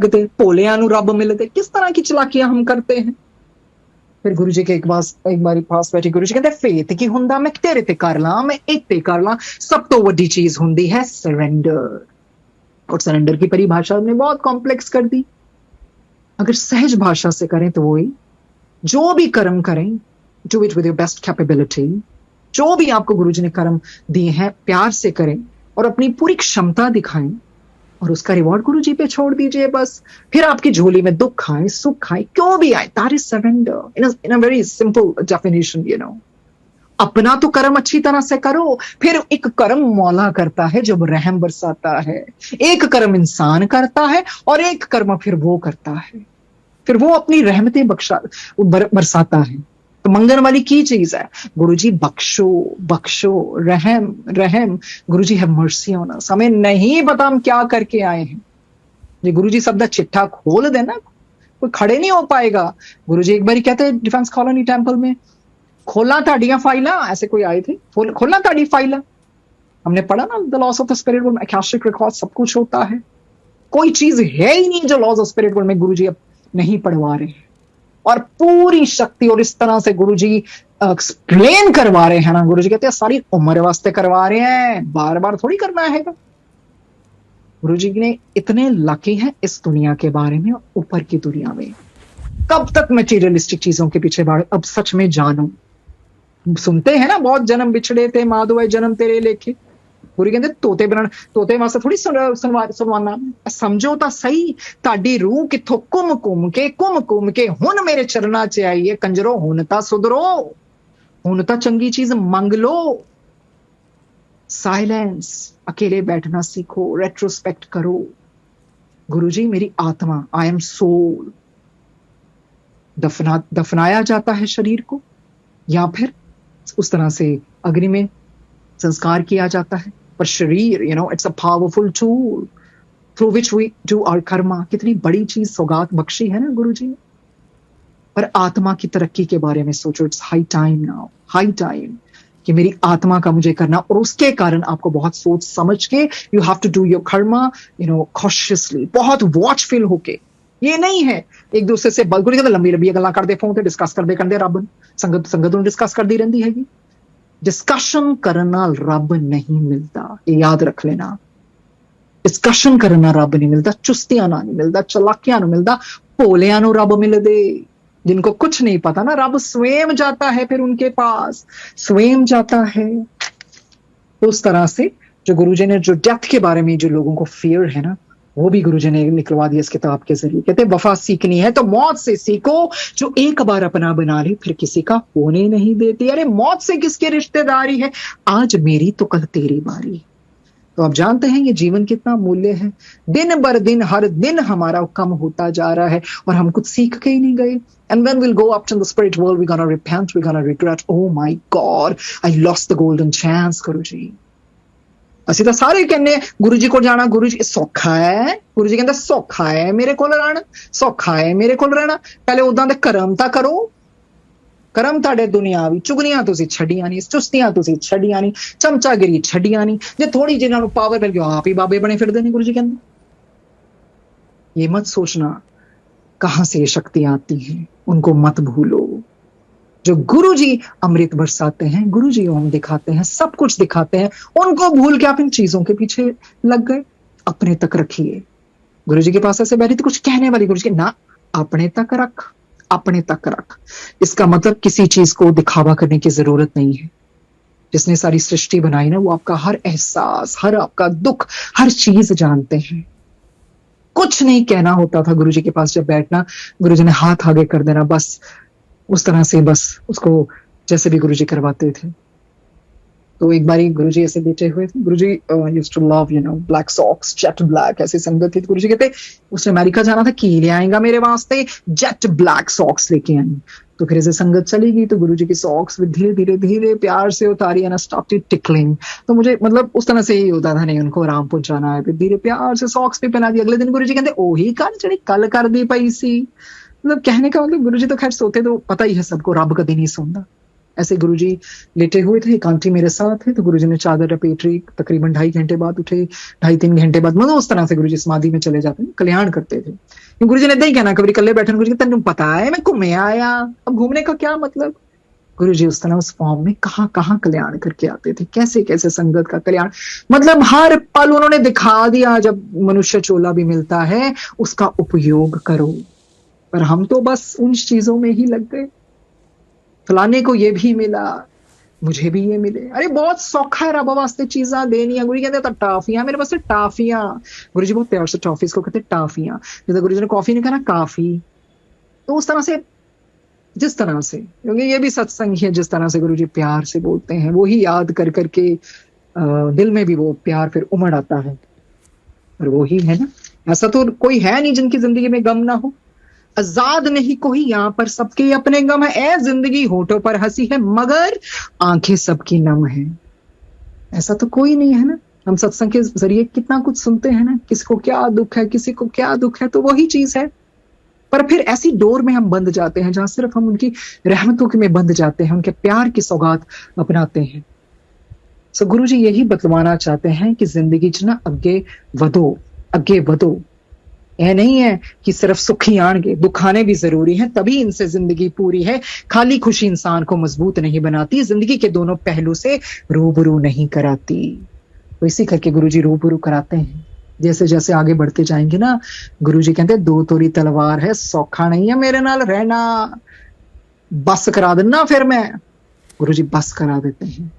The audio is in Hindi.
सकते, भोलिया नू रब मिलते। किस तरह की चलाकियां हम करते हैं। फिर गुरु जी के एक बारी पास बैठे गुरु जी कहते फेथ की हुंदा मैं तेरे ते कर ला, मैं इत्ते कर ला, सब तो वड्डी चीज हुंदी है सरेंडर। और सरेंडर की परिभाषा हमने बहुत कॉम्प्लेक्स कर दी। अगर सहज भाषा से करें तो वही, जो भी कर्म करें do it with your best capability. जो भी आपको गुरुजी ने कर्म दिए हैं प्यार से करें और अपनी पूरी क्षमता दिखाएं और उसका रिवॉर्ड गुरुजी पे छोड़ दीजिए बस। फिर आपकी झोली में दुख आए सुख आए क्यों भी आए, that is surrender in a very simple definition. अपना तो कर्म अच्छी तरह से करो, फिर एक कर्म मौला करता है जब रहम बरसाता है। एक कर्म इंसान करता है और एक कर्म फिर वो करता है, फिर वो अपनी रहमतें बरसाता है। तो मंगन वाली की चीज है गुरुजी बख्शो बख्शो, रहम रहम। गुरुजी है मर्सी ऑन अस। हमें नहीं पता हम क्या करके आए हैं, ये गुरुजी सब दा चिट्ठा खोल देना कोई खड़े नहीं हो पाएगा। गुरुजी एक बार कहते हैं डिफेंस कॉलोनी टेंपल में, खोलना ताड़ियां फाइला, ऐसे कोई आए थे, खोलना ताड़ी फाइला। हमने पढ़ा ना the loss of the spirit world में अकाशिक रिकॉर्ड सब कुछ होता है। कोई चीज है ही नहीं जो लॉस ऑफ स्पिरिट वर्ल्ड में गुरुजी अब नहीं पढ़वा रहे हैं। और पूरी शक्ति और इस तरह से गुरुजी एक्सप्लेन करवा रहे हैं ना, गुरुजी कहते हैं सारी उम्र वास्ते करवा रहे हैं, बार बार थोड़ी करना है। गुरुजी ने इतने लकी हैं इस दुनिया के बारे में, ऊपर की दुनिया में। कब तक मटेरियलिस्टिक चीजों के पीछे भाग, अब सच में जानो। सुनते हैं ना बहुत जन्म बिछड़े थे माधो जन्म तेरे लेके। गुरु कहते तोते बनाना, तोते वास्ते थोड़ी सुनवाना। समझो तो सही, ताड़ी रूह किथों घुम घुम के हुन मेरे चरना च आई है। कंजरो हुन ता सुधरो, हुन ता चंगी चीज मंग लो। साइलेंस, अकेले बैठना सीखो, रेट्रोस्पेक्ट करो। गुरुजी मेरी आत्मा, आई एम सोल, दफनाया जाता है शरीर को या फिर उस तरह से अग्नि में संस्कार किया जाता है। पर शरीर it's a powerful tool through which we do our karma. कितनी बड़ी चीज सौगात बख्शी है ना गुरुजी ने। पर आत्मा की तरक्की के बारे में सोचो। It's high time now, high time कि मेरी आत्मा का मुझे करना, और उसके कारण आपको बहुत सोच समझ के you have to do your karma consciously, बहुत वॉचफुल होके। ये नहीं है एक दूसरे से बलगुरी लंबी लंबी गल्लां करते फोन ते डिस्कस करते रब संगत ਨੂੰ डिस्कस करती रहती हैगी। डिस्कशन करना रब नहीं मिलता, ये याद रख लेना। डिस्कशन करना रब नहीं मिलता, चुस्तियां ना नहीं मिलता, चलाकियां ना मिलता, भोलियां नु रब मिलदे। जिनको कुछ नहीं पता ना, रब स्वयं जाता है फिर उनके पास, स्वयं जाता है। तो उस तरह से जो गुरुजी ने जो डेथ के बारे में जो लोगों को फियर है ना, वो भी गुरुजी ने निकलवा दिया इस किताब के जरिए। कहते वफा सीखनी है तो मौत से सीखो, जो एक बार अपना बना ले फिर किसी का होने नहीं देती। अरे मौत से किसकी रिश्तेदारी है, आज मेरी तो कल तेरी बारी। तो आप जानते हैं ये जीवन कितना मूल्य है। दिन बर दिन हर दिन हमारा कम होता जा रहा है और हम कुछ सीख के ही नहीं गए। And when we'll go up to the spirit world, we're gonna repent, we're gonna regret, oh my God, I lost the golden chance, Guruji। ਅਸੀਂ ਤਾਂ ਸਾਰੇ ਕਹਿੰਦੇ ਗੁਰੂ ਜੀ ਕੋਲ ਜਾਣਾ, ਗੁਰੂ ਜੀ ਸੌਖਾ ਹੈ। ਗੁਰੂ ਜੀ ਕਹਿੰਦਾ ਸੌਖਾ ਹੈ ਮੇਰੇ ਕੋਲ ਰਹਿਣਾ, ਸੌਖਾ ਹੈ ਮੇਰੇ ਕੋਲ ਰਹਿਣਾ। ਪਹਿਲੇ ਉਦਾਂ ਦੇ ਕਰਮ ਤਾਂ ਕਰੋ। ਕਰਮ ਤੁਹਾਡੇ ਦੁਨੀਆਵੀ ਚੁਗਲੀਆਂ ਤੁਸੀਂ ਛੱਡੀਆਂ ਨਹੀਂ, ਚੁਸਤੀਆਂ ਤੁਸੀਂ ਛੱਡੀਆਂ ਨਹੀਂ, ਚਮਚਾਗਿਰੀ ਛੱਡੀਆਂ ਨਹੀਂ। ਜੇ ਥੋੜੀ ਜਿਹੀ ਨੂੰ ਪਾਵਰ ਮਿਲ ਗਈ ਆਪ ਹੀ ਬਾਬੇ ਬਣੇ ਫਿਰਦੇ ਨੇ। ਗੁਰੂ ਜੀ ਕਹਿੰਦੇ ये मत सोचना कहां से ये शक्तियां आती हैं, उनको मत भूलो। जो गुरुजी अमृत बरसाते हैं, गुरुजी ओम दिखाते हैं, सब कुछ दिखाते हैं, उनको भूल के आप इन चीजों के पीछे लग गए। अपने तक रखिए। गुरुजी के पास ऐसे बैठी तो कुछ कहने वाली, गुरुजी ना अपने तक रख, अपने तक रख। इसका मतलब किसी चीज को दिखावा करने की जरूरत नहीं है। जिसने सारी सृष्टि बनाई ना, वो आपका हर एहसास, हर आपका दुख, हर चीज जानते हैं। कुछ नहीं कहना होता था गुरुजी के पास जब बैठना, गुरुजी ने हाथ आगे कर देना, बस उस तरह से बस उसको जैसे भी गुरुजी करवाते थे। तो एक बारी गुरुजी ऐसे बैठे हुए थे। Guruji used to love black socks, jet black, ऐसी संगत थी। गुरुजी कहते उसने अमेरिका जाना था, की ले आएगा मेरे वास्ते, जेट ब्लैक सॉक्स लेके आई। तो फिर ऐसे संगत चली गई तो गुरुजी की सॉक्स धीरे धीरे धीरे प्यार से उतारी एंड स्टार्टेड टिकलिंग। तो मुझे मतलब उस तरह से ही होता था, नहीं उनको आराम पहुंचाना है, फिर धीरे प्यार से सॉक्स भी पहना दी। अगले दिन गुरुजी कहते ओही कर जी कल कर दी पई सी। मतलब कहने का मतलब गुरुजी तो खैर सोते तो पता ही है सबको, रब कभी नहीं सोता। ऐसे गुरुजी लेटे हुए थे, एक आंटी मेरे साथ है, तो गुरुजी ने चादर लपेट रही, तकरीबन 2.5 घंटे बाद उठे, 2.5-3 घंटे बाद, मतलब उस तरह से गुरुजी समाधि में चले जाते हैं, कल्याण करते थे। गुरुजी ने नहीं कहना कभी कल्ले बैठे, गुरुजी ने तेन पता है मैं घूमे आया, अब घूमने का क्या मतलब। गुरुजी उस तरह उस फॉर्म में कहाँ कहाँ कल्याण करके आते थे, कैसे कैसे संगत का कल्याण, मतलब हर पल उन्होंने दिखा दिया, जब मनुष्य चोला भी मिलता है उसका उपयोग करो। पर हम तो बस उन चीजों में ही लग गए, फलाने को ये भी मिला, मुझे भी ये मिले, अरे बहुत सौखा है रब वास्ते चीजा देनी है। गुरु जी कहते टाफियां मेरे पास टाफियां, गुरु जी बहुत प्यार से टॉफीज को कहते टाफियां, जैसे गुरु जी ने कॉफी नहीं कहा ना काफी, तो उस तरह से, जिस तरह से, क्योंकि ये भी सत्संग है, जिस तरह से गुरु जी प्यार से बोलते हैं वो ही याद कर करके दिल में भी वो प्यार फिर उमड़ आता है। और वो ही है ना, ऐसा तो कोई है नहीं जिनकी जिंदगी में गम ना हो, आजाद नहीं कोई यहाँ पर, सबके अपने गम है, ए जिंदगी होठों पर हंसी है मगर आंखें सबकी नम है, ऐसा तो कोई नहीं है ना। हम सत्संग के जरिए कितना कुछ सुनते हैं ना, किसी को क्या दुख है, किसी को क्या दुख है, तो वही चीज है। पर फिर ऐसी डोर में हम बंध जाते हैं जहां सिर्फ हम उनकी रहमतों के में बंध जाते हैं, उनके प्यार की सौगात अपनाते हैं। सो गुरु जी यही बतलाना चाहते हैं कि जिंदगी च ना अगे वधो, यह नहीं है कि सिर्फ सुखी आएंगे, दुखाने भी जरूरी है, तभी इनसे जिंदगी पूरी है। खाली खुशी इंसान को मजबूत नहीं बनाती, जिंदगी के दोनों पहलू से रूबरू नहीं कराती। तो इसी करके गुरुजी रूबरू कराते हैं। जैसे जैसे आगे बढ़ते जाएंगे ना, गुरुजी कहते हैं दो तोरी तलवार है, सौखा नहीं है मेरे नाल रहना, बस करा देना फिर मैं। गुरुजी बस करा देते हैं,